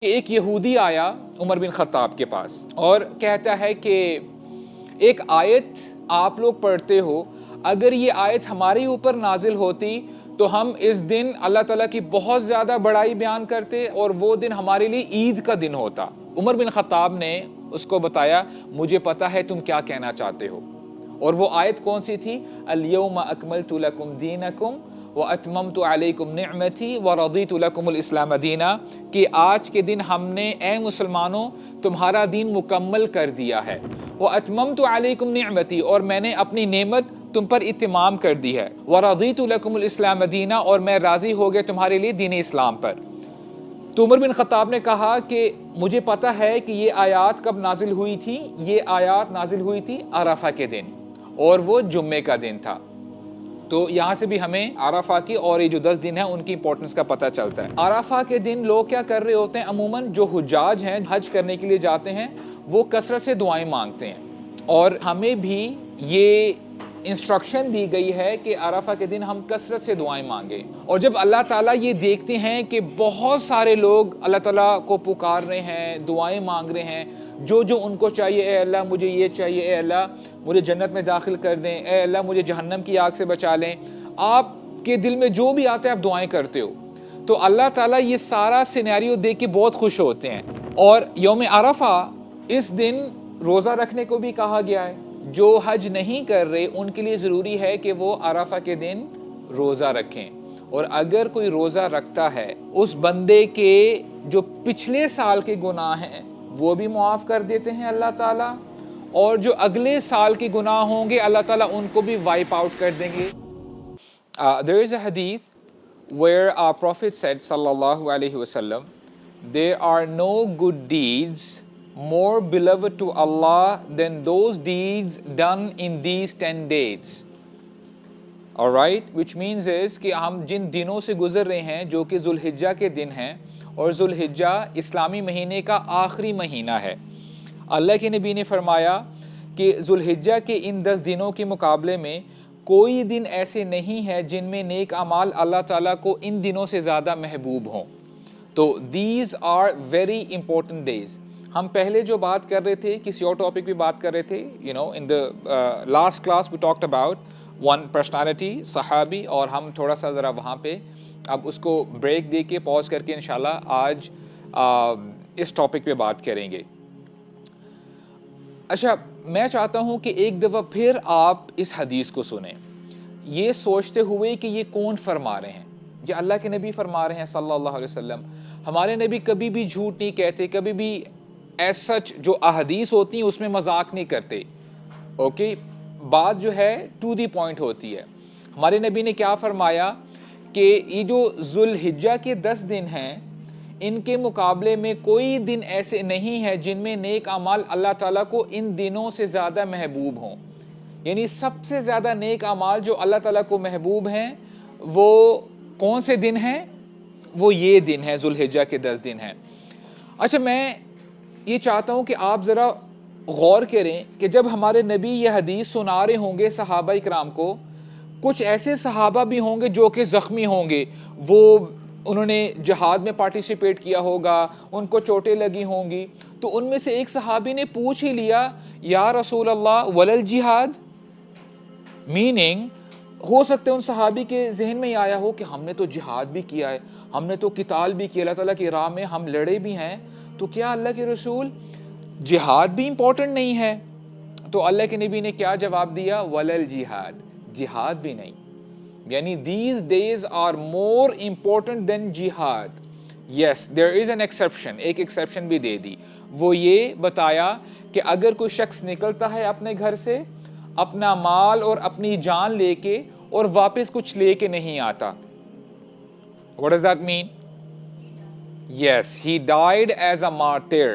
ایک یہودی آیا عمر بن خطاب کے پاس اور کہتا ہے کہ ایک آیت آپ لوگ پڑھتے ہو، اگر یہ آیت ہمارے اوپر نازل ہوتی تو ہم اس دن اللہ تعالیٰ کی بہت زیادہ بڑائی بیان کرتے اور وہ دن ہمارے لیے عید کا دن ہوتا۔ عمر بن خطاب نے اس کو بتایا مجھے پتا ہے تم کیا کہنا چاہتے ہو، اور وہ آیت کون سی تھی؟ الیوم اکملت لکم دینکم واتممت علیکم نعمتی ورضیت لکم الاسلام دینا، کہ آج کے دن ہم نے اے مسلمانوں تمہارا دین مکمل کر دیا ہے، واتممت علیکم نعمتی، اور میں نے اپنی نعمت تم پر اتمام کر دی ہے، ورضیت لکم الاسلام دینا، اور میں راضی ہو گیا تمہارے لیے دین اسلام پر۔ تو عمر بن خطاب نے کہا کہ مجھے پتا ہے کہ یہ آیات کب نازل ہوئی تھی، یہ آیات نازل ہوئی تھی عرفہ کے دن، اور وہ جمعے کا دن تھا۔ تو یہاں سے بھی ہمیں عرفہ کی اور یہ جو 10 دن ہیں ان کی امپورٹنس کا پتہ چلتا ہے۔ عرفہ کے دن لوگ کیا کر رہے ہوتے ہیں؟ عموماً جو حجاج ہیں، حج کرنے کے لیے جاتے ہیں، وہ کثرت سے دعائیں مانگتے ہیں، اور ہمیں بھی یہ انسٹرکشن دی گئی ہے کہ عرفہ کے دن ہم کثرت سے دعائیں مانگیں۔ اور جب اللہ تعالیٰ یہ دیکھتے ہیں کہ بہت سارے لوگ اللہ تعالیٰ کو پکار رہے ہیں، دعائیں مانگ رہے ہیں، جو ان کو چاہیے، اے اللہ مجھے یہ چاہیے، اے اللہ مجھے جنت میں داخل کر دیں، اے اللہ مجھے جہنم کی آگ سے بچا لیں، آپ کے دل میں جو بھی آتا ہے آپ دعائیں کرتے ہو، تو اللہ تعالیٰ یہ سارا سینیریو دیکھ کے بہت خوش ہوتے ہیں۔ اور یوم عرفہ اس دن روزہ رکھنے کو بھی کہا گیا ہے۔ جو حج نہیں کر رہے ان کے لیے ضروری ہے کہ وہ عرفہ کے دن روزہ رکھیں، اور اگر کوئی روزہ رکھتا ہے اس بندے کے جو پچھلے سال کے گناہ ہیں وہ بھی معاف کر دیتے ہیں اللہ تعالیٰ، اور جو اگلے سال کے گناہ ہوں گے اللہ تعالیٰ ان کو بھی وائپ آؤٹ کر دیں گے۔ There is a hadith where our Prophet said sallallahu alaihi wasallam, there are no good deeds more beloved to Allah than those deeds done in these 10 days. Alright, which means is کہ ہم جن دنوں سے گزر رہے ہیں جو کہ ذوالحجہ کے دن ہیں، اور ذوالحجہ اسلامی مہینے کا آخری مہینہ ہے، اللہ کے نبی نے فرمایا کہ ذوالحجہ کے ان 10 دنوں کے مقابلے میں کوئی دن ایسے نہیں ہے جن میں نیک اعمال اللہ تعالیٰ کو ان دنوں سے زیادہ محبوب ہوں۔ تو these are very important days۔ ہم پہلے جو بات کر رہے تھے کسی اور ٹاپک بھی بات کر رہے تھے، in the last class we talked about one personality صحابی، اور ہم تھوڑا سا ذرا وہاں پہ اب اس کو بریک دے کے پاز کر کے انشاءاللہ آج اس ٹاپک پہ بات کریں گے۔ اچھا، میں چاہتا ہوں کہ ایک دفعہ پھر آپ اس حدیث کو سنیں، یہ سوچتے ہوئے کہ یہ کون فرما رہے ہیں؟ یہ اللہ کے نبی فرما رہے ہیں صلی اللہ علیہ وسلم۔ ہمارے نبی کبھی بھی جھوٹ نہیں کہتے، کبھی بھی ایز سچ جو احادیث ہوتی ہیں اس میں مذاق نہیں کرتے، اوکے، بات جو ہے ٹو دی پوائنٹ ہوتی ہے۔ ہمارے نبی نے کیا فرمایا کہ یہ جو ذوالحجہ کے 10 دن ہیں ان کے مقابلے میں کوئی دن ایسے نہیں ہے جن میں نیک اعمال اللہ تعالیٰ کو ان دنوں سے زیادہ محبوب ہوں، یعنی سب سے زیادہ نیک اعمال جو اللہ تعالیٰ کو محبوب ہیں وہ کون سے دن ہیں؟ وہ یہ دن ہے، ذوالحجہ کے 10 دن ہیں۔ اچھا، میں یہ چاہتا ہوں کہ آپ ذرا غور کریں کہ جب ہمارے نبی یہ حدیث سنا رہے ہوں گے صحابہ اکرام کو، کچھ ایسے صحابہ بھی ہوں گے جو کہ زخمی ہوں گے، انہوں نے جہاد میں پارٹیسپیٹ کیا ہوگا، ان کو چوٹیں لگی ہوں گی، تو ان میں سے ایک صحابی نے پوچھ ہی لیا یا رسول اللہ ولل جہاد، میننگ ہو سکتا ہے ان صحابی کے ذہن میں آیا ہو کہ ہم نے تو جہاد بھی کیا ہے، ہم نے تو قتال بھی کیا، اللہ تعالیٰ کی راہ میں ہم لڑے بھی ہیں، تو کیا اللہ کے رسول جہاد بھی امپورٹنٹ نہیں ہے؟ تو اللہ کے نبی نے کیا جواب دیا؟ ولل جہاد، جہاد بھی نہیں، یعنی these days are more important than jihad. Yes, there is an exception، ایک ایکسیپشن بھی دے دی، وہ یہ بتایا کہ اگر کوئی شخص نکلتا ہے اپنے گھر سے اپنا مال اور اپنی جان لے کے اور واپس کچھ لے کے نہیں آتا، what does that mean? Yes, he died as a martyr،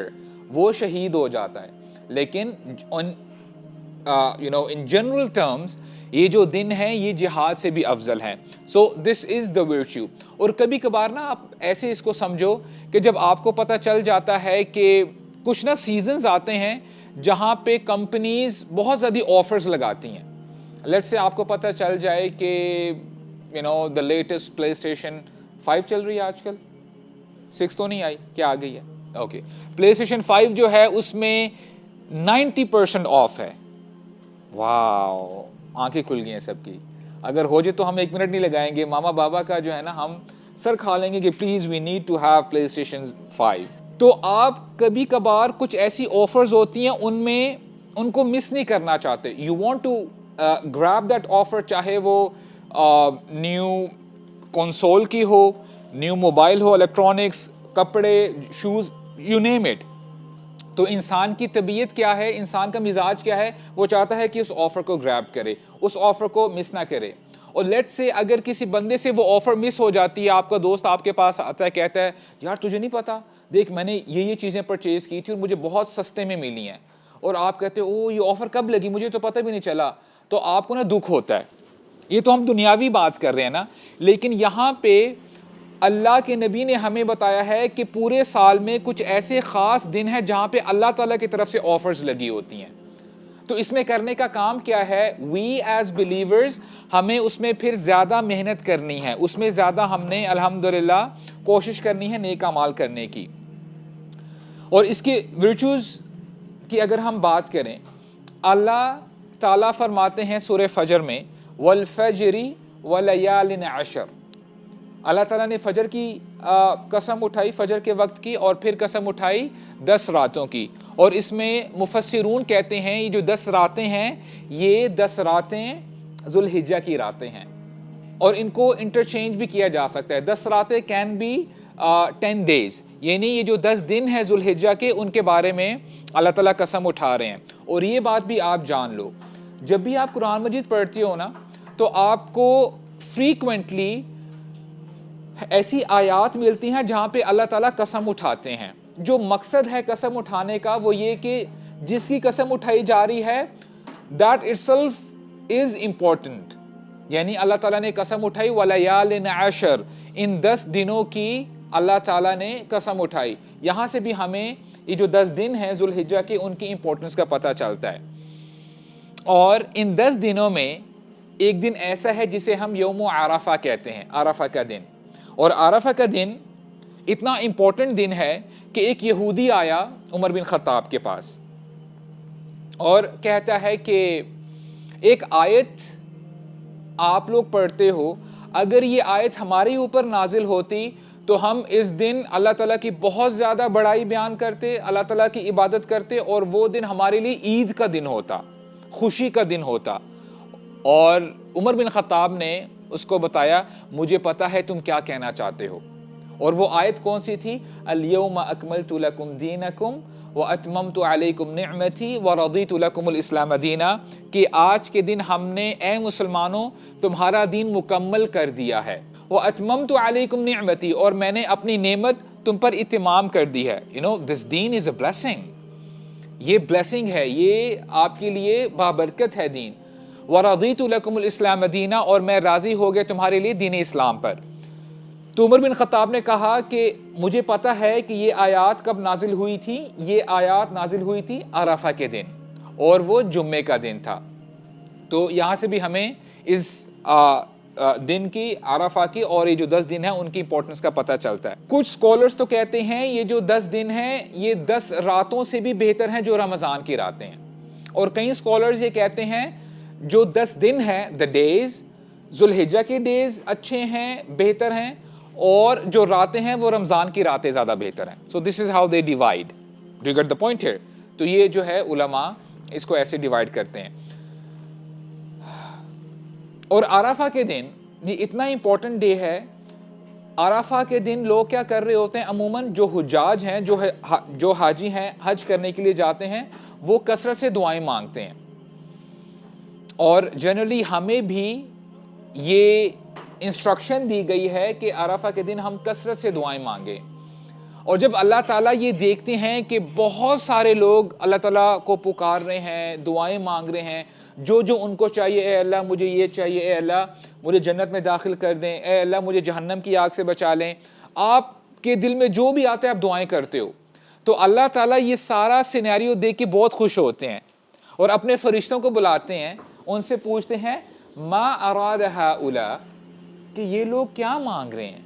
وہ شہید ہو جاتا ہے، لیکن in general terms یہ جو دن ہیں یہ جہاد سے بھی افضل ہیں۔ So this is the virtue۔ اور کبھی کبھار نا آپ ایسے اس کو سمجھو کہ جب آپ کو پتہ چل جاتا ہے کہ کچھ نا سیزنز آتے ہیں جہاں پہ کمپنیز بہت زیادہ آفرز لگاتی ہیں، لیٹس سے آپ کو پتہ چل جائے کہ the latest PlayStation 5 چل رہی ہے آج کل، 6 تو نہیں آئی، کیا آ گئی ہے، اوکے پلے اسٹیشن 5 جو ہے اس میں 90% آف ہے. واو آنکھیں کھل گئی ہیں سب کی. اگر ہو جائے تو ہم 1 منٹ نہیں لگائیں گے, ماما بابا کا جو ہے نا ہم سر کھا لیں گے کہ please we need to have PlayStation 5. تو آپ کبھی کبھار کچھ ایسی آفرز ہوتی ہیں ان کو مس نہیں کرنا چاہتے. You want to grab that offer, چاہے وہ نیو کنسول کی ہو, نیو موبائل ہو, الیکٹرانکس, کپڑے, شوز, یو نیم اٹ. تو انسان کی طبیعت کیا ہے, انسان کا مزاج کیا ہے, وہ چاہتا ہے کہ اس آفر کو گریب کرے, اس آفر کو مس نہ کرے. اور لیٹ سے اگر کسی بندے سے وہ آفر مس ہو جاتی ہے, آپ کا دوست آپ کے پاس آتا ہے کہتا ہے یار تجھے نہیں پتا, دیکھ میں نے یہ چیزیں پرچیز کی تھی اور مجھے بہت سستے میں ملی ہیں, اور آپ کہتے ہیں او یہ آفر کب لگی, مجھے تو پتہ بھی نہیں چلا, تو آپ کو نا دکھ ہوتا ہے. یہ تو ہم دنیاوی بات کر رہے ہیں نا, لیکن یہاں پہ اللہ کے نبی نے ہمیں بتایا ہے کہ پورے سال میں کچھ ایسے خاص دن ہیں جہاں پہ اللہ تعالیٰ کی طرف سے آفرز لگی ہوتی ہیں. تو اس میں کرنے کا کام کیا ہے, وی ایز بلیورز ہمیں اس میں پھر زیادہ محنت کرنی ہے, اس میں زیادہ ہم نے الحمدللہ کوشش کرنی ہے نیک اعمال کرنے کی. اور اس کے ورچوز کی اگر ہم بات کریں, اللہ تعالیٰ فرماتے ہیں سورہ فجر میں والفجر ولیال عشر. اللہ تعالیٰ نے فجر کی قسم اٹھائی, فجر کے وقت کی, اور پھر قسم اٹھائی 10 راتوں کی. اور اس میں مفسرون کہتے ہیں یہ جو 10 راتیں ہیں یہ 10 راتیں ذوالحجہ کی راتیں ہیں, اور ان کو انٹرچینج بھی کیا جا سکتا ہے. 10 راتیں کین بی 10 days, یعنی یہ جو 10 دن ہیں ذوالحجہ کے, ان کے بارے میں اللہ تعالیٰ قسم اٹھا رہے ہیں. اور یہ بات بھی آپ جان لو, جب بھی آپ قرآن مجید پڑھتی ہو نا تو آپ کو فریکوینٹلی ایسی آیات ملتی ہیں جہاں پہ اللہ تعالیٰ قسم اٹھاتے ہیں. جو مقصد ہے قسم اٹھانے کا وہ یہ کہ جس کی قسم اٹھائی جا رہی ہے that itself is important. یعنی اللہ تعالیٰ نے قسم اٹھائی وَلَيَالٍ عَشْرٍ, ان 10 دنوں کی اللہ تعالیٰ نے قسم اٹھائی. یہاں سے بھی ہمیں یہ جو 10 دن ہیں ذوالحجہ کے ان کی امپورٹنس کا پتہ چلتا ہے. اور ان 10 دنوں میں ایک دن ایسا ہے جسے ہم یوم عرفہ کہتے ہیں, عرفہ کا دن. اور عرفہ کا دن اتنا امپورٹنٹ دن ہے کہ ایک یہودی آیا عمر بن خطاب کے پاس اور کہتا ہے کہ ایک آیت آپ لوگ پڑھتے ہو, اگر یہ آیت ہمارے اوپر نازل ہوتی تو ہم اس دن اللہ تعالیٰ کی بہت زیادہ بڑائی بیان کرتے, اللہ تعالیٰ کی عبادت کرتے, اور وہ دن ہمارے لیے عید کا دن ہوتا, خوشی کا دن ہوتا. اور عمر بن خطاب نے اس کو بتایا مجھے پتا ہے تم کیا کہنا چاہتے ہو. اور وہ آیت کون سی تھی, الیوم اکملت لکم دینکم واتممت علیکم نعمتی ورضیت لکم الاسلام دینا, کہ آج کے دن ہم نے اے مسلمانوں تمہارا دین مکمل کر دیا ہے. واتممت علیکم نعمتی, اور میں نے اپنی نعمت تم پر اتمام کر دی ہے. You know, this deen is a blessing. یہ بلیسنگ ہے, یہ آپ کے لیے بابرکت ہے دین. وَرَضِيتُ لَكُمُ الْإِسْلَامَ دِينًا, اور میں راضی ہو گیا تمہارے لیے دین اسلام پر. تو عمر بن خطاب نے کہا کہ مجھے پتا ہے کہ یہ آیات کب نازل ہوئی تھی, یہ آیات نازل ہوئی تھی عرفہ کے دن, اور وہ جمعے کا دن تھا. تو یہاں سے بھی ہمیں اس دن کی, عرفہ کی, اور یہ جو 10 دن ہیں ان کی امپورٹنس کا پتہ چلتا ہے. کچھ سکولرز تو کہتے ہیں یہ جو 10 دن ہیں یہ 10 راتوں سے بھی بہتر ہیں جو رمضان کی راتیں ہیں. اور کئی سکولرز یہ کہتے ہیں جو 10 دن ہیں the days, ذوالحجہ کے ڈیز اچھے ہیں, بہتر ہیں, اور جو راتیں ہیں وہ رمضان کی راتیں زیادہ بہتر ہیں. So this is how they divide. Do you get the point here? تو یہ جو ہے علماء اس کو ایسے ڈیوائڈ کرتے ہیں. اور عرفہ کے دن یہ اتنا امپورٹنٹ ڈے ہے. عرفہ کے دن لوگ کیا کر رہے ہوتے ہیں, عموماً جو حجاج ہیں, جو حاجی ہیں, حج کرنے کے لیے جاتے ہیں, وہ کثرت سے دعائیں مانگتے ہیں. اور جنرلی ہمیں بھی یہ انسٹرکشن دی گئی ہے کہ عرفہ کے دن ہم کثرت سے دعائیں مانگیں. اور جب اللہ تعالیٰ یہ دیکھتے ہیں کہ بہت سارے لوگ اللہ تعالیٰ کو پکار رہے ہیں, دعائیں مانگ رہے ہیں, جو ان کو چاہیے, اے اللہ مجھے یہ چاہیے, اے اللہ مجھے جنت میں داخل کر دیں, اے اللہ مجھے جہنم کی آگ سے بچا لیں, آپ کے دل میں جو بھی آتا ہے آپ دعائیں کرتے ہو, تو اللہ تعالیٰ یہ سارا سینیریو دیکھ کے بہت خوش ہوتے ہیں اور اپنے فرشتوں کو بلاتے ہیں, ان سے پوچھتے ہیں ما اراد ہؤلاء, کہ یہ لوگ کیا مانگ رہے ہیں,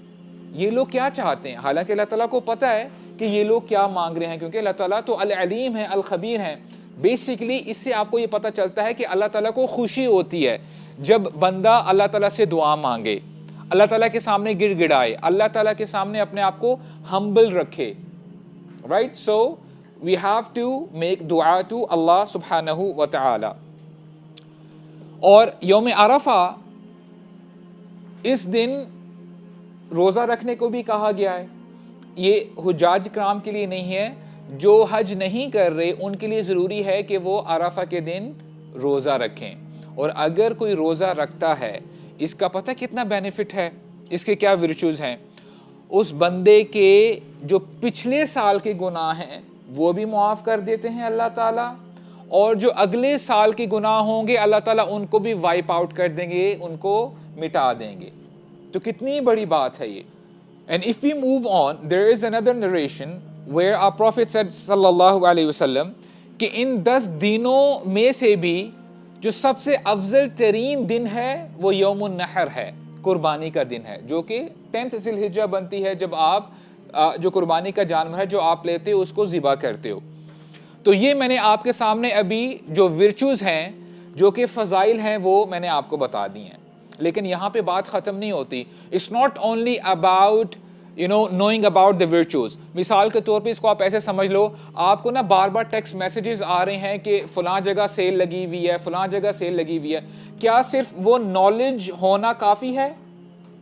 یہ لوگ کیا چاہتے ہیں. حالانکہ اللہ تعالیٰ کو پتہ ہے کہ یہ لوگ کیا مانگ رہے ہیں، کیونکہ اللہ تعالیٰ تو العلیم ہے، الخبیر ہیں. بیسیکلی اس سے آپ کو یہ پتہ چلتا ہے کہ اللہ تعالیٰ کو خوشی ہوتی ہے جب بندہ اللہ تعالیٰ سے دعا مانگے، اللہ تعالیٰ کے سامنے گڑ گڑائے، اللہ تعالیٰ کے سامنے اپنے آپ کو ہمبل رکھے. Right, so we have to make دعا ٹو اللہ سبحانہ و تعالی. اور یوم عرفہ اس دن روزہ رکھنے کو بھی کہا گیا ہے. یہ حجاج کرام کے لیے نہیں ہے، جو حج نہیں کر رہے ان کے لیے ضروری ہے کہ وہ عرفہ کے دن روزہ رکھیں. اور اگر کوئی روزہ رکھتا ہے، اس کا پتہ کتنا بینیفٹ ہے، اس کے کیا ورچوز ہیں. اس بندے کے جو پچھلے سال کے گناہ ہیں وہ بھی معاف کر دیتے ہیں اللہ تعالیٰ، اور جو اگلے سال کے گناہ ہوں گے اللہ تعالیٰ ان کو بھی وائپ آؤٹ کر دیں گے، ان کو مٹا دیں گے. تو کتنی بڑی بات ہے یہ. And if we move on, there is another narration where our Prophet said sallallahu alayhi wasallam کہ ان 10 دنوں میں سے بھی جو سب سے افضل ترین دن ہے وہ یوم النحر ہے، قربانی کا دن ہے، جو کہ 10th ذی الحجہ بنتی ہے جب آپ جو قربانی کا جانور ہے جو آپ لیتے ہو اس کو ذبح کرتے ہو. تو یہ میں نے آپ کے سامنے ابھی جو ورچوز ہیں، جو کہ فضائل ہیں، وہ میں نے آپ کو بتا دی ہیں. لیکن یہاں پہ بات ختم نہیں ہوتی. It's not only about knowing about the virtues. مثال کے طور پہ اس کو آپ ایسے سمجھ لو، آپ کو نا بار بار ٹیکسٹ میسیجز آ رہے ہیں کہ فلاں جگہ سیل لگی ہوئی ہے، فلاں جگہ سیل لگی ہوئی ہے. کیا صرف وہ نالج ہونا کافی ہے؟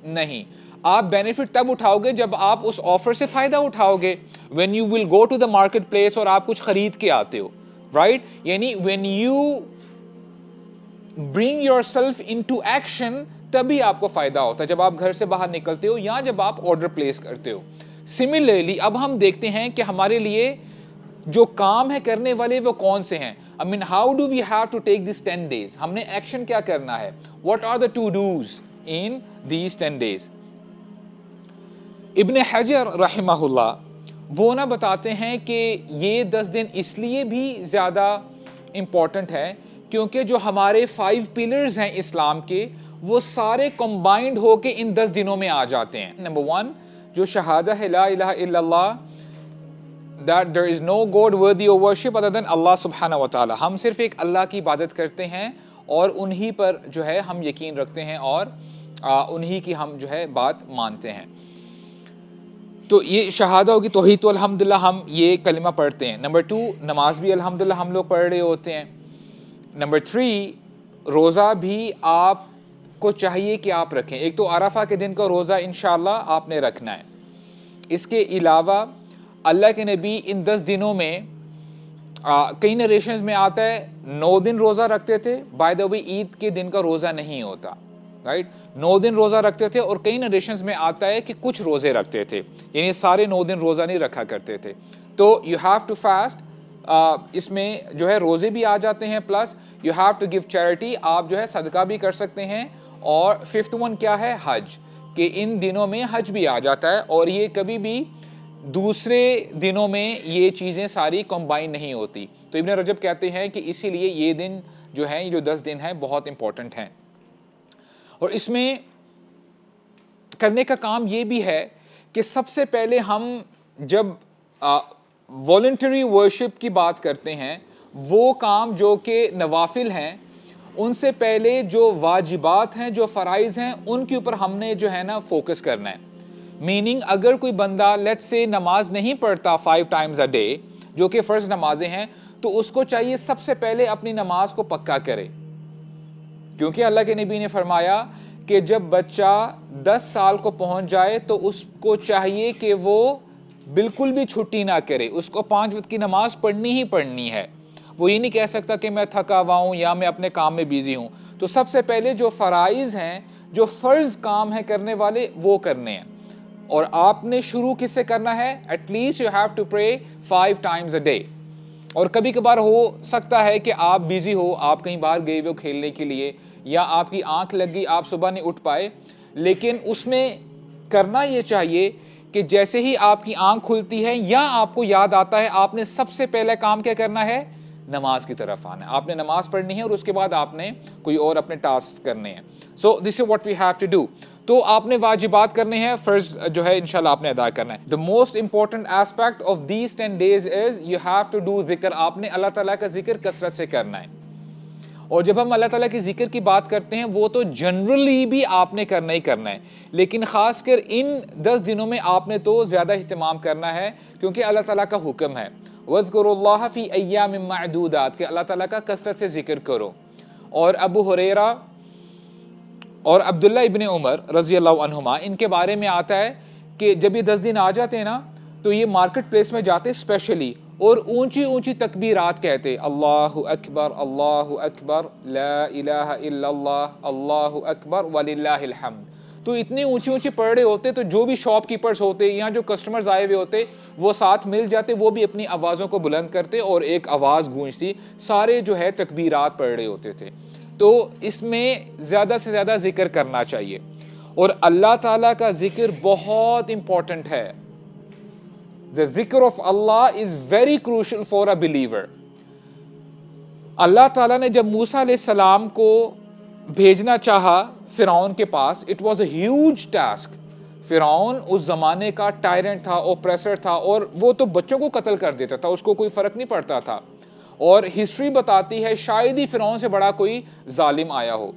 نہیں. آپ بینیفٹ تب اٹھاؤ گے جب آپ اس آفر سے فائدہ اٹھاؤ گے. when you will go to the market place اور آپ کچھ خرید کے آتے ہو، رائٹ. یعنی when you bring yourself into action تبھی آپ کو فائدہ ہوتا ہے، جب آپ گھر سے باہر نکلتے ہو یا جب آپ آرڈر پلیس کرتے ہو. سملرلی اب ہم دیکھتے ہیں کہ ہمارے لیے جو کام ہے کرنے والے وہ کون سے ہیں. I mean how do we have to take these 10 days؟ ہم نے ایکشن کیا کرنا ہے؟ What are the to do's in these 10 days؟ ابن حجر رحمہ اللہ وہ نہ بتاتے ہیں کہ یہ 10 دن اس لیے بھی زیادہ امپورٹنٹ ہے کیونکہ جو ہمارے 5 پلرز ہیں اسلام کے وہ سارے کمبائنڈ ہو کے ان 10 دنوں میں آ جاتے ہیں. نمبر 1 جو شہادہ ہے لا الہ الا اللہ، that there is no God worthy of worship other than Allah سبحانہ و تعالی. ہم صرف ایک اللہ کی عبادت کرتے ہیں اور انہی پر جو ہے ہم یقین رکھتے ہیں اور انہی کی ہم جو ہے بات مانتے ہیں. تو یہ شہادہ ہوگی، توحید تو الحمدللہ ہم یہ کلمہ پڑھتے ہیں. نمبر 2 نماز بھی الحمدللہ ہم لوگ پڑھ رہے ہوتے ہیں. نمبر 3 روزہ بھی آپ کو چاہیے کہ آپ رکھیں. ایک تو عرفہ کے دن کا روزہ انشاءاللہ آپ نے رکھنا ہے. اس کے علاوہ اللہ کے نبی ان 10 دنوں میں کئی نریشنز میں آتا ہے 9 دن روزہ رکھتے تھے. بائی دا وے عید کے دن کا روزہ نہیں ہوتا، رائٹ. 9 دن روزہ رکھتے تھے اور کئی نریشنز میں آتا ہے کہ کچھ روزے رکھتے تھے، یعنی سارے 9 دن روزہ نہیں رکھا کرتے تھے. تو یو ہیو ٹو فاسٹ. اس میں جو ہے روزے بھی آ جاتے ہیں، plus you have to give charity. آپ جو ہے صدقہ بھی کر سکتے ہیں. اور 5th ون کیا ہے؟ حج، کہ ان دنوں میں حج بھی آ جاتا ہے اور یہ کبھی بھی دوسرے دنوں میں یہ چیزیں ساری کمبائن نہیں ہوتی. تو ابن رجب کہتے ہیں کہ اسی لیے یہ دن جو ہیں، یہ جو 10 دن ہیں بہت امپورٹنٹ ہیں. اور اس میں کرنے کا کام یہ بھی ہے کہ سب سے پہلے ہم جب والنٹری ورشپ کی بات کرتے ہیں، وہ کام جو کہ نوافل ہیں، ان سے پہلے جو واجبات ہیں، جو فرائض ہیں، ان کے اوپر ہم نے جو ہے نا فوکس کرنا ہے. میننگ اگر کوئی بندہ لیٹس سے نماز نہیں پڑھتا 5 times a day، جو کہ فرض نمازیں ہیں، تو اس کو چاہیے سب سے پہلے اپنی نماز کو پکا کرے. کیونکہ اللہ کے نبی نے فرمایا کہ جب بچہ 10 سال کو پہنچ جائے تو اس کو چاہیے کہ وہ بالکل بھی چھٹی نہ کرے، اس کو 5 وقت کی نماز پڑھنی ہی پڑھنی ہے. وہ یہ نہیں کہہ سکتا کہ میں تھکا ہوا ہوں یا میں اپنے کام میں بیزی ہوں. تو سب سے پہلے جو فرائض ہیں، جو فرض کام ہیں کرنے والے، وہ کرنے ہیں. اور آپ نے شروع کس سے کرنا ہے؟ At least you have to pray 5 times a day. اور کبھی کبھار ہو سکتا ہے کہ آپ بیزی ہو، آپ کہیں باہر گئے ہوئے کھیلنے کے لیے، یا آپ کی آنکھ لگ گئی، آپ صبح نہیں اٹھ پائے. لیکن اس میں کرنا یہ چاہیے کہ جیسے ہی آپ کی آنکھ کھلتی ہے یا آپ کو یاد آتا ہے، آپ نے سب سے پہلا کام کیا کرنا ہے؟ نماز کی طرف آنا ہے. آپ نے نماز پڑھنی ہے اور اس کے بعد آپ نے کوئی اور اپنے ٹاسک کرنے ہیں. So this is what we have to do. تو آپ نے واجبات کرنے ہیں, فرض جو ہے انشاءاللہ آپ نے ادا کرنا ہے. The most important aspect of these 10 days is you have to do ذکر. آپ نے اللہ تعالیٰ کا ذکر کثرت سے کرنا ہے. اور جب ہم اللہ تعالیٰ کی ذکر کی بات کرتے ہیں وہ تو جنرلی بھی آپ نے کرنا ہی کرنا ہے, لیکن خاص کر ان 10 دنوں میں آپ نے تو زیادہ اہتمام کرنا ہے, کیونکہ اللہ تعالیٰ کا حکم ہے وَاذْكُرُوا اللَّهَ فِي أَيَّامٍ مَّعْدُودَاتٍ کہ اللہ تعالیٰ کا کثرت سے ذکر کرو. اور ابو ہریرہ اور عبداللہ ابن عمر رضی اللہ عنہما ان کے بارے میں آتا ہے کہ جب یہ 10 دن آ جاتے ہیں نا تو یہ مارکیٹ پلیس میں جاتے اسپیشلی اور اونچی اونچی تکبیرات کہتے, اللہ اکبر لا الہ الا اللہ اللہ اکبر وللہ الحمد. تو اتنی اونچی اونچی پڑھ رہے ہوتے, تو جو بھی شاپ کیپرز ہوتے یا جو کسٹمرز آئے ہوئے ہوتے وہ ساتھ مل جاتے, وہ بھی اپنی آوازوں کو بلند کرتے اور ایک آواز گونجتی, سارے جو ہے تکبیرات پڑھ رہے ہوتے تھے. تو اس میں زیادہ سے زیادہ ذکر کرنا چاہیے, اور اللہ تعالیٰ کا ذکر بہت امپورٹنٹ ہے. The dhikr of Allah is very crucial for a believer. اللہ تعالیٰ نے جب موسیٰ علیہ السلام کو بھیجنا چاہا فرعون کے پاس, it was a huge task. فرعون اس زمانے کا ٹائرنٹ تھا, اوپریسر تھا, اور وہ تو بچوں کو قتل کر دیتا تھا, اس کو کوئی فرق نہیں پڑتا تھا. اور ہسٹری بتاتی ہے شاید ہی فرعون سے بڑا کوئی ظالم آیا ہو.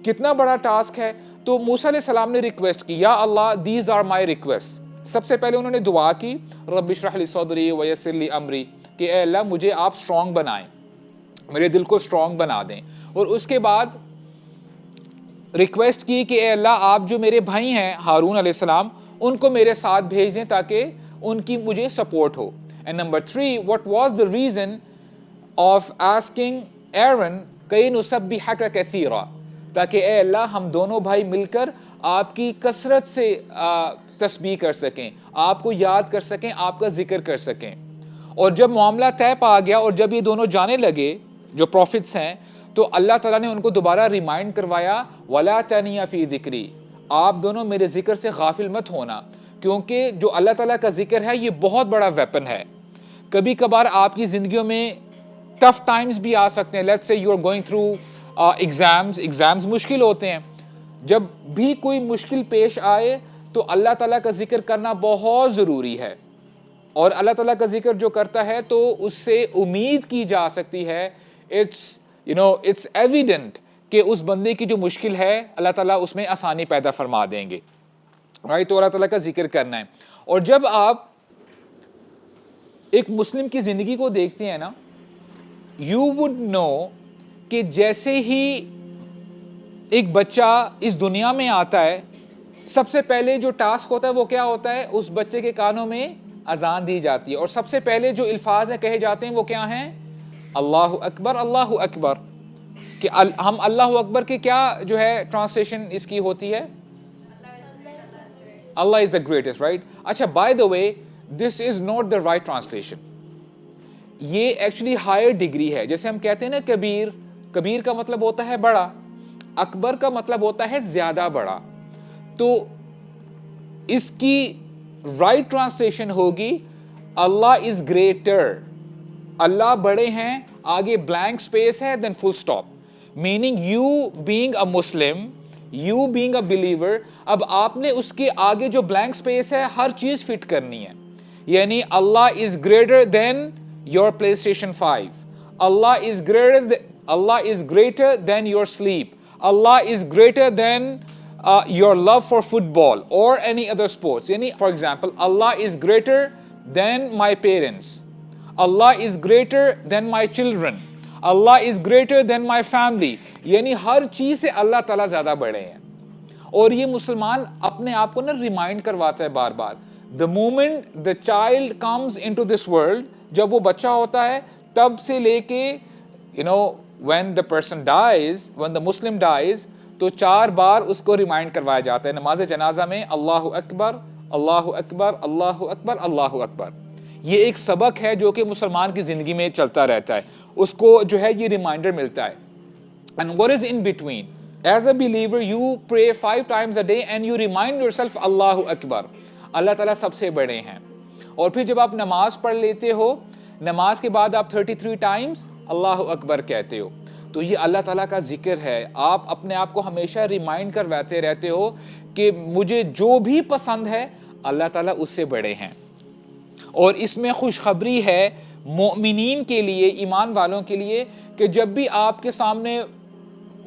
کتنا بڑا ٹاسک ہے. تو موسیٰ علیہ السلام نے ریکویسٹ کی, یا اللہ دیز آر مائی ریکویسٹ. سب سے پہلے انہوں نے دعا کی رب اشرح لی صدری ویسر لی امری, کہ اے اللہ مجھے آپ سٹرونگ بنائیں, میرے دل کو سٹرونگ بنا دیں. اور اس کے بعد ریکویسٹ کی کہ اے اللہ آپ جو میرے بھائی ہیں ہارون علیہ السلام ان کو میرے ساتھ بھیج دیں تاکہ ان کی مجھے support who. And number 3, what was the reason of asking Aaron کئی نسبحک کثیرا, تاکہ اے اللہ ہم دونوں بھائی مل کر آپ کی کثرت سے تسبیح کر سکیں, آپ کو یاد کر سکیں, آپ کا ذکر کر سکیں. اور جب معاملہ طے پا گیا اور جب یہ دونوں جانے لگے جو پروفٹس ہیں, تو اللہ تعالیٰ نے ان کو دوبارہ ریمائنڈ کروایا وَلَا تَنِيَ فِي ذِكْرِي, آپ دونوں میرے ذکر سے غافل مت ہونا, کیونکہ جو اللہ تعالیٰ کا ذکر ہے یہ بہت بڑا ویپن ہے. کبھی کبھار آپ کی زندگیوں میں ٹف ٹائمز بھی آ سکتے ہیں. Let's say you are going through exams مشکل ہوتے ہیں. جب بھی کوئی مشکل پیش آئے تو اللہ تعالیٰ کا ذکر کرنا بہت ضروری ہے, اور اللہ تعالیٰ کا ذکر جو کرتا ہے تو اس سے امید کی جا سکتی ہے, it's evident کہ اس بندے کی جو مشکل ہے اللہ تعالیٰ اس میں آسانی پیدا فرما دیں گے. right? تو اللہ تعالیٰ کا ذکر کرنا ہے. اور جب آپ ایک مسلم کی زندگی کو دیکھتے ہیں نا, you would know کہ جیسے ہی ایک بچہ اس دنیا میں آتا ہے سب سے پہلے جو ٹاسک ہوتا ہے وہ کیا ہوتا ہے, اس بچے کے کانوں میں اذان دی جاتی ہے, اور سب سے پہلے جو الفاظ ہیں کہے جاتے ہیں وہ کیا ہیں, اللہ اکبر اللہ اکبر. کہ ہم اللہ اکبر کے کیا جو ہے ٹرانسلیشن اس کی ہوتی ہے, اللہ از دا گریٹسٹ, رائٹ. اچھا, by the way this is not the right translation. یہ ایکچولی ہائر ڈگری ہے. جیسے ہم کہتے ہیں نا کبیر, کبیر کا مطلب ہوتا ہے بڑا, اکبر کا مطلب ہوتا ہے زیادہ بڑا. تو اس کی رائٹ ٹرانسلیشن ہوگی اللہ از گریٹر, اللہ بڑے ہیں, آگے بلینک سپیس ہے, then full stop. Meaning you being a Muslim, you being a believer, اب آپ نے اس کے آگے جو بلینک سپیس ہے ہر چیز فٹ کرنی ہے. یعنی Allah is greater than your PlayStation 5, Allah is greater than your sleep, Allah is greater than your love for football or any other sports. Yani, for example, Allah is greater than my parents. Allah is greater than my children. Allah is greater than my family. یعنی ہر چیز سے اللہ تعالیٰ زیادہ بڑے ہیں. اور یہ مسلمان اپنے آپ کو نا ریمائنڈ کرواتا ہے بار بار. The moment the child comes into this world, جب وہ بچہ ہوتا ہے تب سے لے کے when the person dies, when the Muslim dies, تو 4 بار اس کو ریمائنڈ کروایا جاتا ہے نماز جنازہ میں, اللہ اکبر اللہ اکبر اللہ اکبر اللہ اکبر. یہ ایک سبق ہے جو کہ مسلمان کی زندگی میں چلتا رہتا ہے, اس کو جو ہے یہ ریمائنڈر ملتا ہے. And what is in between? As a believer, you pray 5 times a day and you remind yourself اللہ اکبر, اللہ تعالیٰ سب سے بڑے ہیں. اور پھر جب آپ نماز پڑھ لیتے ہو, نماز کے بعد آپ 33 ٹائمز اللہ اکبر کہتے ہو. تو یہ اللہ تعالیٰ کا ذکر ہے. آپ اپنے آپ کو ہمیشہ ریمائنڈ کرواتے رہتے ہو کہ مجھے جو بھی پسند ہے اللہ تعالیٰ اس سے بڑے ہیں. اور اس میں خوشخبری ہے مومنین کے لیے, ایمان والوں کے لیے, کہ جب بھی آپ کے سامنے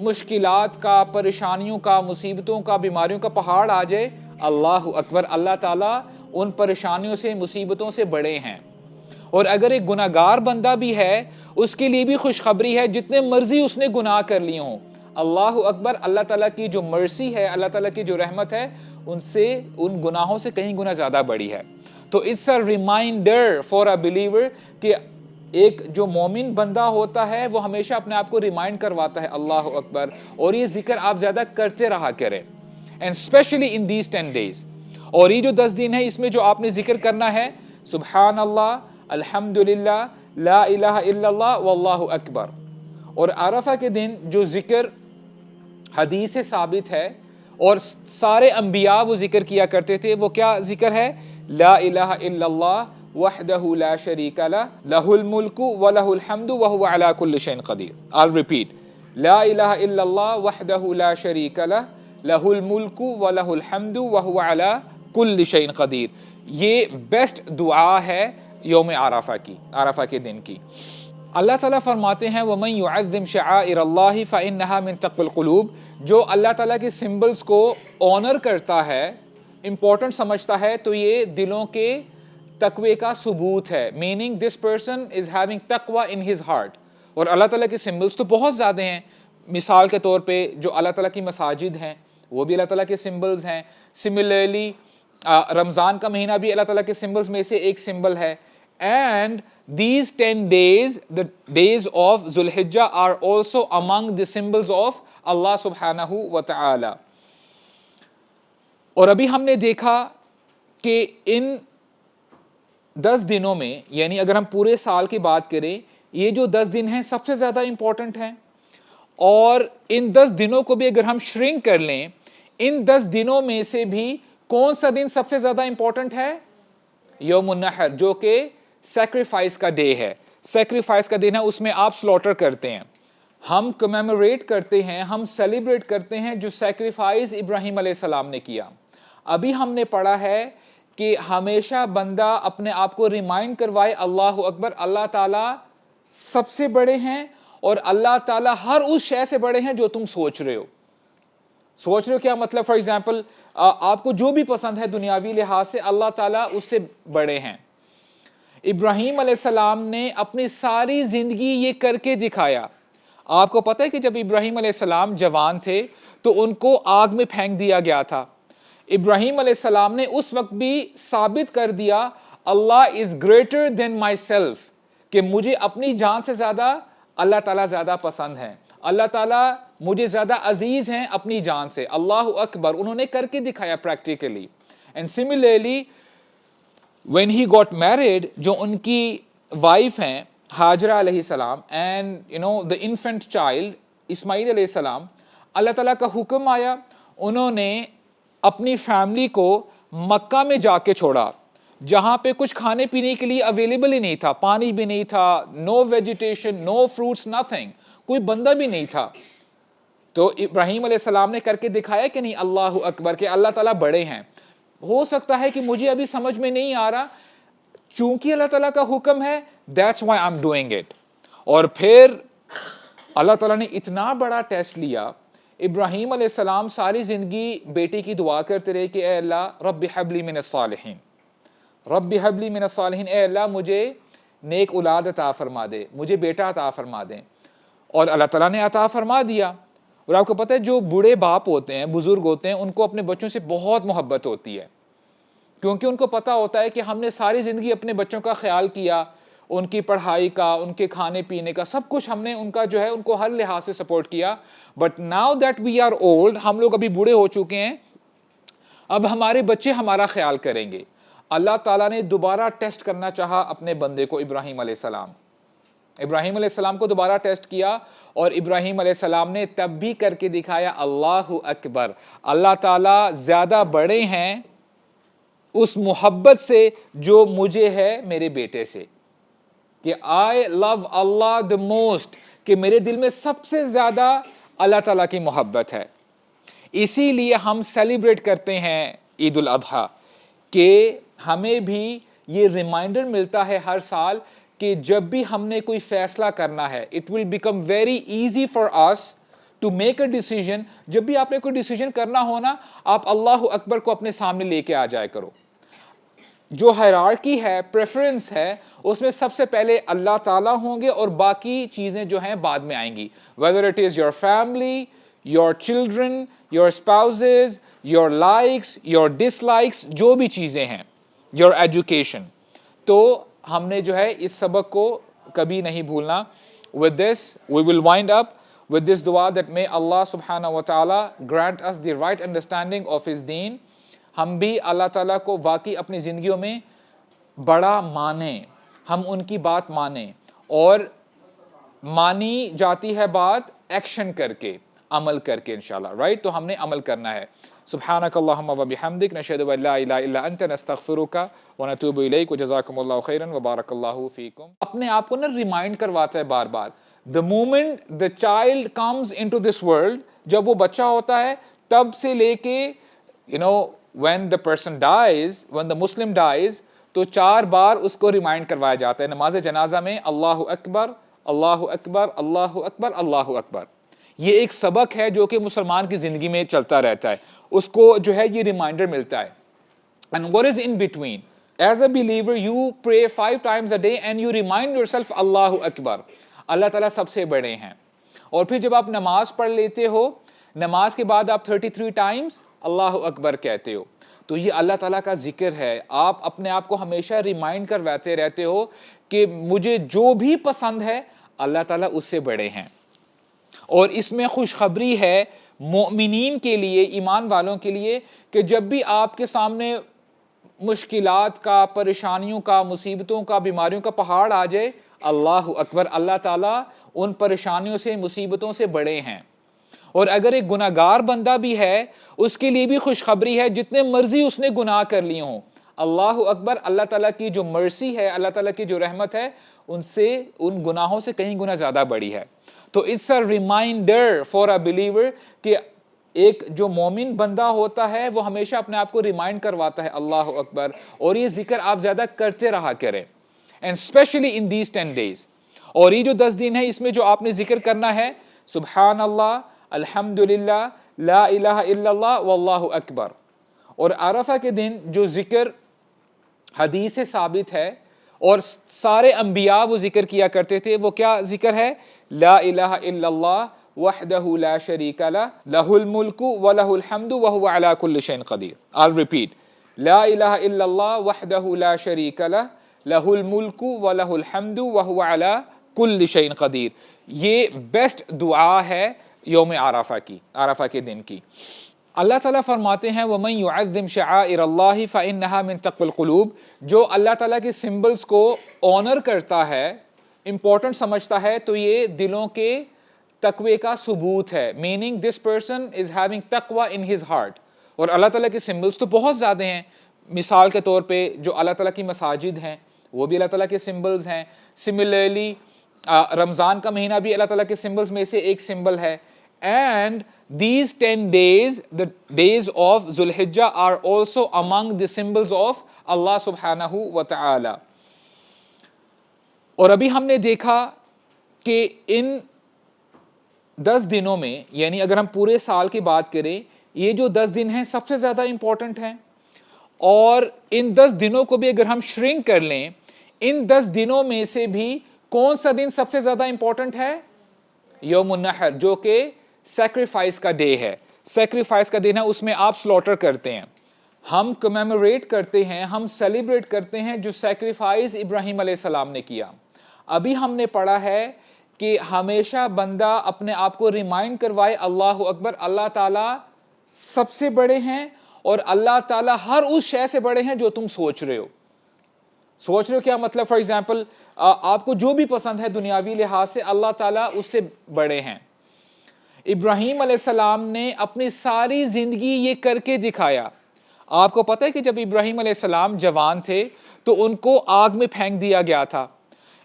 مشکلات کا, پریشانیوں کا, مصیبتوں کا, بیماریوں کا پہاڑ آ جائے, اللہ اکبر, اللہ تعالیٰ ان پریشانیوں سے, مصیبتوں سے بڑے ہیں. اور اگر ایک گناہگار بندہ بھی ہے اس کے لیے بھی خوشخبری ہے, جتنے مرضی اس نے گناہ کر لیے ہوں, اللہ اکبر, اللہ تعالیٰ کی جو مرسی ہے, اللہ تعالیٰ کی جو رحمت ہے, ان گناہوں سے کہیں گنا زیادہ بڑی ہے. تو it's a reminder for a believer کہ ایک جو مومن بندہ ہوتا ہے وہ ہمیشہ اپنے آپ کو ریمائنڈ کرواتا ہے اللہ اکبر. اور یہ ذکر آپ زیادہ کرتے رہا کریں, and especially in these 10 days. اور یہ جو 10 دن ہے اس میں جو آپ نے ذکر کرنا ہے, سبحان اللہ, الحمدللہ, لا الہ الا اللہ, واللہ اکبر. اور عرفہ کے دن جو ذکر حدیث سے ثابت ہے اور سارے انبیاء وہ ذکر کیا کرتے تھے, وہ کیا ذکر ہے؟ لا الہ الا اللہ وحدہ لا شریک لہ لہ الملک ولہ الحمد وہو علی کل شیء قدیر. I'll repeat. لا الہ الا اللہ وحدہ لا شریک لہ لہ الملک ولہ الحمد وہو علی کل شیء قدیر. یہ بیسٹ دعا ہے یوم عرفہ کی, عرفہ کے دن کی. اللہ تعالیٰ فرماتے ہیں وَمَن يُعَظِّمْ شَعَائِرَ اللَّهِ فَإِنَّهَا مِن تَقْوَى الْقُلُوبِ. جو اللہ تعالیٰ کے سمبلز کو آنر کرتا ہے, امپورٹنٹ سمجھتا ہے, تو یہ دلوں کے تقوی کا ثبوت ہے. Meaning this person is having تقوی ان ہز ہارٹ. اور اللہ تعالیٰ کے سمبلز تو بہت زیادہ ہیں. مثال کے طور پہ جو اللہ تعالیٰ کی مساجد ہیں وہ بھی اللہ تعالیٰ کے سمبلز ہیں. سملرلی رمضان کا مہینہ بھی اللہ تعالیٰ کے سمبلز میں سے ایک سمبل ہے. And these 10 days, the days of Zulhijjah, are also among the symbols of Allah subhanahu wa ta'ala. اور ابھی ہم نے دیکھا کہ ان 10 دنوں میں, یعنی اگر ہم پورے سال کی بات کریں, یہ جو 10 دن ہیں سب سے زیادہ امپورٹنٹ ہیں. اور ان 10 دنوں کو بھی اگر ہم شرنک کر لیں, ان 10 دنوں میں سے بھی کون سا دن سب سے زیادہ امپورٹنٹ ہے؟ یوم النحر, جو کہ سیکریفائس کا ڈے ہے. سیکریفائس کا دن ہے, اس میں آپ سلوٹر کرتے ہیں. ہم کمیموریٹ کرتے ہیں, ہم سیلیبریٹ کرتے ہیں جو سیکریفائس ابراہیم علیہ السلام نے کیا. ابھی ہم نے پڑھا ہے کہ ہمیشہ بندہ اپنے آپ کو ریمائنڈ کروائے اللہ اکبر, اللہ تعالیٰ سب سے بڑے ہیں, اور اللہ تعالیٰ ہر اس شے سے بڑے ہیں جو تم سوچ رہے ہو. سوچ رہے ہو کیا مطلب؟ فار ایگزامپل, آپ کو جو بھی پسند ہے دنیاوی لحاظ سے, اللہ تعالیٰ اس سے بڑے ہیں. ابراہیم علیہ السلام نے اپنی ساری زندگی یہ کر کے دکھایا. آپ کو پتہ ہے کہ جب ابراہیم علیہ السلام جوان تھے تو ان کو آگ میں پھینک دیا گیا تھا. ابراہیم علیہ السلام نے اس وقت بھی ثابت کر دیا اللہ is greater then my self, کہ مجھے اپنی جان سے زیادہ اللہ تعالیٰ زیادہ پسند ہیں, اللہ تعالیٰ مجھے زیادہ عزیز ہیں اپنی جان سے. اللہ اکبر, انہوں نے کر کے دکھایا practically. And similarly when he got married, جو ان کی وائف ہیں ہاجرہ علیہ السلام, and the infant child اسماعیل علیہ السلام, اللہ تعالیٰ کا حکم آیا, انہوں نے اپنی فیملی کو مکہ میں جا کے چھوڑا جہاں پہ کچھ کھانے پینے کے لیے اویلیبل ہی نہیں تھا, پانی بھی نہیں تھا, نو ویجیٹیشن, نو فروٹس, نتھنگ, کوئی بندہ بھی نہیں تھا. تو ابراہیم علیہ السلام نے کر کے دکھایا کہ نہیں, اللہ اکبر, کہ اللہ تعالیٰ بڑے ہیں. ہو سکتا ہے کہ مجھے ابھی سمجھ میں نہیں آ رہا, چونکہ اللہ تعالیٰ کا حکم ہے, that's why I'm doing it. اور پھر اللہ تعالیٰ نے اتنا بڑا ٹیسٹ لیا. ابراہیم علیہ السلام ساری زندگی بیٹے کی دعا کرتے رہے کہ اے اللہ رب حب لی من الصالحین, رب حب لی من الصالحین, اے اللہ مجھے نیک اولاد عطا فرما دے, مجھے بیٹا عطا فرما دے. اور اللہ تعالیٰ نے عطا فرما دیا. اور آپ کو پتہ ہے جو بوڑھے باپ ہوتے ہیں, بزرگ ہوتے ہیں, ان کو اپنے بچوں سے بہت محبت ہوتی ہے, کیونکہ ان کو پتہ ہوتا ہے کہ ہم نے ساری زندگی اپنے بچوں کا خیال کیا, ان کی پڑھائی کا, ان کے کھانے پینے کا, سب کچھ ہم نے ان کا جو ہے ان کو ہر لحاظ سے سپورٹ کیا. But now that we are old, ہم لوگ ابھی بوڑھے ہو چکے ہیں, اب ہمارے بچے ہمارا خیال کریں گے. اللہ تعالیٰ نے دوبارہ ٹیسٹ کرنا چاہا اپنے بندے کو, ابراہیم علیہ السلام. ابراہیم علیہ السلام کو دوبارہ ٹیسٹ کیا, اور ابراہیم علیہ السلام نے تب بھی کر کے دکھایا اللہ اکبر, اللہ تعالیٰ زیادہ بڑے ہیں اس محبت سے جو مجھے ہے میرے بیٹے سے. کہ I love Allah the most, کہ میرے دل میں سب سے زیادہ اللہ تعالیٰ کی محبت ہے. اسی لیے ہم سیلیبریٹ کرتے ہیں عید الاضحیٰ, کہ ہمیں بھی یہ ریمائنڈر ملتا ہے ہر سال کہ جب بھی ہم نے کوئی فیصلہ کرنا ہے, it will become very easy for us to make a decision. جب بھی آپ نے کوئی ڈیسیژن کرنا ہو نا, آپ اللہ اکبر کو اپنے سامنے لے کے آ جائے کرو. جو ہائرارکی ہے, پریفرنس ہے, اس میں سب سے پہلے اللہ تعالیٰ ہوں گے اور باقی چیزیں جو ہیں بعد میں آئیں گی. whether it is your family, your children, your spouses, your likes, your dislikes, جو بھی چیزیں ہیں, your education. تو ہم نے جو ہے اس سبق کو کبھی نہیں بھولنا. with this we will wind up with this dua that may Allah subhanahu wa ta'ala grant us the right understanding of his deen. ہم بھی اللہ تعالیٰ کو واقعی اپنی زندگیوں میں بڑا مانیں, ہم ان کی بات مانیں, اور مانی جاتی ہے بات ایکشن کر کے, عمل کر کے انشاءاللہ, رائٹ؟ تو ہم نے عمل کرنا ہے. سبحانک اللہم و بحمدک نشہد ان لا الہ الا انت نستغفرک و نتوب الیک وجزاکم اللہ خیرا وبارک اللہ فیکم. اپنے آپ کو نا ریمائنڈ کرواتا ہے بار بار. The moment the child comes into this world, جب وہ بچہ ہوتا ہے تب سے لے کے when the person dies, when the Muslim dies, تو 4 بار اس کو ریمائنڈ کروایا جاتا ہے نماز جنازہ میں, اللہ اکبر اللہ اکبر اللہ اکبر اللہ اکبر. یہ ایک سبق ہے جو کہ مسلمان کی زندگی میں چلتا رہتا ہے, اس کو جو ہے یہ ریمائنڈر ملتا ہے. And what is in between? As a believer, you pray 5 times a day and you remind yourself اللہ اکبر, اللہ تعالیٰ سب سے بڑے ہیں. اور پھر جب آپ نماز پڑھ لیتے ہو, نماز کے بعد آپ 33 times اللہ اکبر کہتے ہو. تو یہ اللہ تعالیٰ کا ذکر ہے. آپ اپنے آپ کو ہمیشہ ریمائنڈ کرواتے رہتے ہو کہ مجھے جو بھی پسند ہے اللہ تعالیٰ اس سے بڑے ہیں. اور اس میں خوشخبری ہے مومنین کے لیے, ایمان والوں کے لیے, کہ جب بھی آپ کے سامنے مشکلات کا, پریشانیوں کا, مصیبتوں کا, بیماریوں کا پہاڑ آ جائے, اللہ اکبر, اللہ تعالیٰ ان پریشانیوں سے, مصیبتوں سے بڑے ہیں. اور اگر ایک گناہگار بندہ بھی ہے, اس کے لیے بھی خوشخبری ہے, جتنے مرضی اس نے گناہ کر لیے ہوں, اللہ اکبر, اللہ تعالیٰ کی جو مرسی ہے, اللہ تعالیٰ کی جو رحمت ہے, ان گناہوں سے کہیں گنا زیادہ بڑی ہے. تو it's a reminder for a believer کہ ایک جو مومن بندہ ہوتا ہے وہ ہمیشہ اپنے آپ کو ریمائنڈ کرواتا ہے اللہ اکبر, اور یہ ذکر آپ زیادہ کرتے رہا کریں, and especially in these 10 days. اور یہ جو 10 دن ہے, اس میں جو آپ نے ذکر کرنا ہے, سبحان اللہ, الحمدللہ, لا الہ الا اللہ, واللہ اکبر. اور عرفہ کے دن جو ذکر حدیث سے ثابت ہے اور سارے انبیاء وہ ذکر کیا کرتے تھے, وہ کیا ذکر ہے؟ لا الہ الا اللہ وحدہ لا شریک لہ, لہ الملک ولہ الحمد وہو علی کل شیء قدیر. I'll repeat. لا الہ الا اللہ وحدہ لا شریک لہ, لہ الملک ولہ الحمد وہو علی کل شیء قدیر. یہ بیسٹ دعا ہے یوم عرفہ کی, عرفہ کے دن کی. اللہ تعالیٰ فرماتے ہیں وَمَن يُعَظِّمْ شَعَائِرَ اللَّهِ فَإِنَّهَا مِن تَقْوَى الْقُلُوبِ. جو اللہ تعالیٰ کے سمبلز کو آنر کرتا ہے, امپورٹنٹ سمجھتا ہے, تو یہ دلوں کے تقوی کا ثبوت ہے. Meaning this person is having تقوی ان ہز ہارٹ. اور اللہ تعالیٰ کے سمبلز تو بہت زیادہ ہیں. مثال کے طور پہ جو اللہ تعالیٰ کی مساجد ہیں وہ بھی اللہ تعالیٰ کے سمبلز ہیں. سملرلی رمضان کا مہینہ بھی اللہ تعالیٰ کے سمبلز میں سے ایک سمبل ہے. And these 10 days, the days of Zulhijjah, are also among the symbols of Allah subhanahu wa ta'ala. اور ابھی ہم نے دیکھا کہ ان 10 دنوں میں, یعنی اگر ہم پورے سال کی بات کریں, یہ جو 10 دن ہیں سب سے زیادہ امپورٹنٹ ہیں. اور ان 10 دنوں کو بھی اگر ہم شرنک کر لیں, ان 10 دنوں میں سے بھی کون سا دن سب سے زیادہ امپورٹنٹ ہے؟ یوم النحر, جو کہ سیکریفائس کا ڈے ہے. سیکریفائس کا دن ہے, اس میں آپ سلوٹر کرتے ہیں. ہم کمیموریٹ کرتے ہیں, ہم سیلیبریٹ کرتے ہیں جو سیکریفائس ابراہیم علیہ السلام نے کیا. ابھی ہم نے پڑھا ہے کہ ہمیشہ بندہ اپنے آپ کو ریمائنڈ کروائے اللہ اکبر, اللہ تعالیٰ سب سے بڑے ہیں, اور اللہ تعالیٰ ہر اس شے سے بڑے ہیں جو تم سوچ رہے ہو. سوچ رہے ہو کیا مطلب؟ فار ایگزامپل, آپ کو جو بھی پسند ہے دنیاوی لحاظ سے, اللہ تعالیٰ اس سے بڑے ہیں. ابراہیم علیہ السلام نے اپنی ساری زندگی یہ کر کے دکھایا. آپ کو پتہ ہے کہ جب ابراہیم علیہ السلام جوان تھے تو ان کو آگ میں پھینک دیا گیا تھا.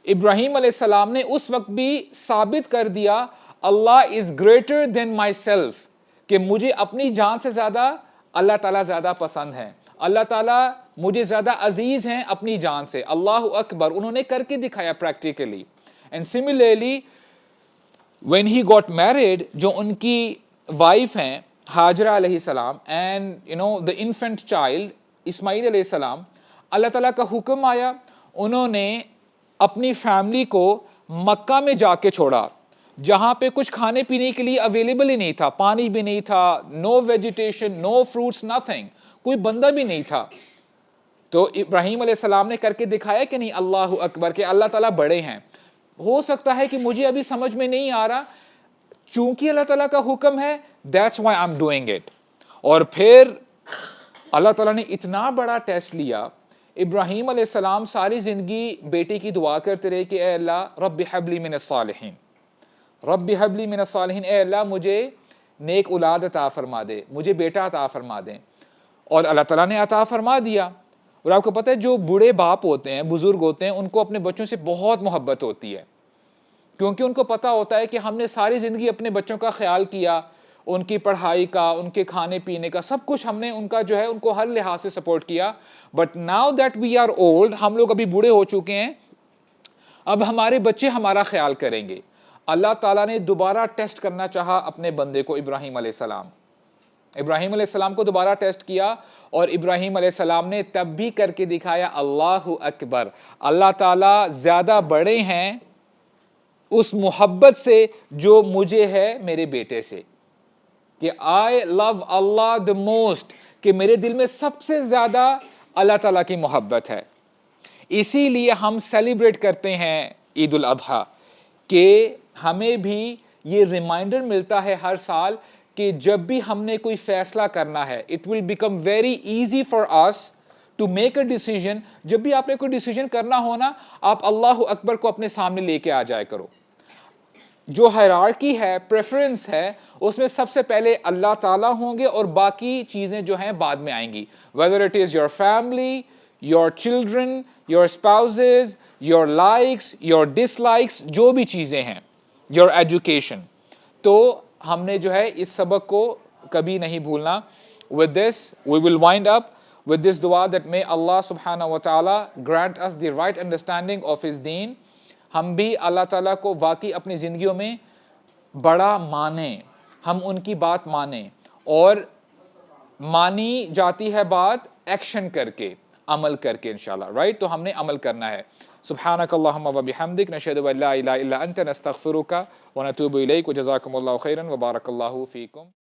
ابراہیم علیہ السلام نے اس وقت بھی ثابت کر دیا اللہ is greater then my self, کہ مجھے اپنی جان سے زیادہ اللہ تعالیٰ زیادہ پسند ہے، اللہ تعالیٰ مجھے زیادہ عزیز ہیں اپنی جان سے. اللہ اکبر، انہوں نے کر کے دکھایا practically. And similarly when he got married، جو ان کی وائف ہیں ہاجرہ علیہ السلام، اینڈ the infant child اسماعیل علیہ السلام، اللہ تعالیٰ کا حکم آیا، انہوں نے اپنی فیملی کو مکہ میں جا کے چھوڑا جہاں پہ کچھ کھانے پینے کے لیے اویلیبل ہی نہیں تھا، پانی بھی نہیں تھا، نو ویجیٹیشن، نو فروٹس، نتھنگ، کوئی بندہ بھی نہیں تھا. تو ابراہیم علیہ السلام نے کر کے دکھایا کہ نہیں، اللہ اکبر، کہ اللہ تعالیٰ بڑے ہیں. ہو سکتا ہے کہ مجھے ابھی سمجھ میں نہیں آ رہا، چونکہ اللہ تعالیٰ کا حکم ہے، that's why I'm doing it. اور پھر اللہ تعالیٰ نے اتنا بڑا ٹیسٹ لیا. ابراہیم علیہ السلام ساری زندگی بیٹے کی دعا کرتے رہے کہ اے اللہ رب حب لی من الصالحین، رب حب لی من الصالحین، اے اللہ مجھے نیک اولاد عطا فرما دے، مجھے بیٹا عطا فرما دے. اور اللہ تعالیٰ نے عطا فرما دیا. اور آپ کو پتہ ہے جو بوڑھے باپ ہوتے ہیں، بزرگ ہوتے ہیں، ان کو اپنے بچوں سے بہت محبت ہوتی ہے، کیونکہ ان کو پتہ ہوتا ہے کہ ہم نے ساری زندگی اپنے بچوں کا خیال کیا، ان کی پڑھائی کا، ان کے کھانے پینے کا، سب کچھ ہم نے ان کا جو ہے ان کو ہر لحاظ سے سپورٹ کیا. But now that we are old, ہم لوگ ابھی بوڑھے ہو چکے ہیں، اب ہمارے بچے ہمارا خیال کریں گے. اللہ تعالیٰ نے دوبارہ ٹیسٹ کرنا چاہا اپنے بندے کو، ابراہیم علیہ السلام. ابراہیم علیہ السلام کو دوبارہ ٹیسٹ کیا، اور ابراہیم علیہ السلام نے تب بھی کر کے دکھایا اللہ اکبر. اللہ تعالیٰ زیادہ بڑے ہیں اس محبت سے جو مجھے ہے میرے بیٹے سے، کہ I love Allah the most، کہ میرے دل میں سب سے زیادہ اللہ تعالیٰ کی محبت ہے. اسی لیے ہم سیلیبریٹ کرتے ہیں عید الاضحیٰ، کہ ہمیں بھی یہ ریمائنڈر ملتا ہے ہر سال کہ جب بھی ہم نے کوئی فیصلہ کرنا ہے، it will become very easy for us to make a decision. جب بھی آپ نے کوئی ڈیسیجن کرنا ہو نا، آپ اللہ اکبر کو اپنے سامنے لے کے آ جائے کرو. جو ہائرارکی ہے، پریفرنس ہے، اس میں سب سے پہلے اللہ تعالیٰ ہوں گے اور باقی چیزیں جو ہیں بعد میں آئیں گی. whether it is your family, your children, your spouses, your likes, your dislikes، جو بھی چیزیں ہیں، your education. تو ہم نے جو ہے اس سبق کو کبھی نہیں بھولنا. with this we will wind up with this dua that may Allah subhanahu wa ta'ala grant us the right understanding of his deen. ہم بھی اللہ تعالیٰ کو واقعی اپنی زندگیوں میں بڑا مانیں، ہم ان کی بات مانیں، اور مانی جاتی ہے بات ایکشن کر کے، عمل کر کے انشاءاللہ، رائٹ؟ تو ہم نے عمل کرنا ہے. سبحانک اللہم و بحمدک، نشہد ان لا الہ الا انت، نستغفرک و نتوب الیک، و جزاکم اللہ خیرا و بارک اللہ فیکم.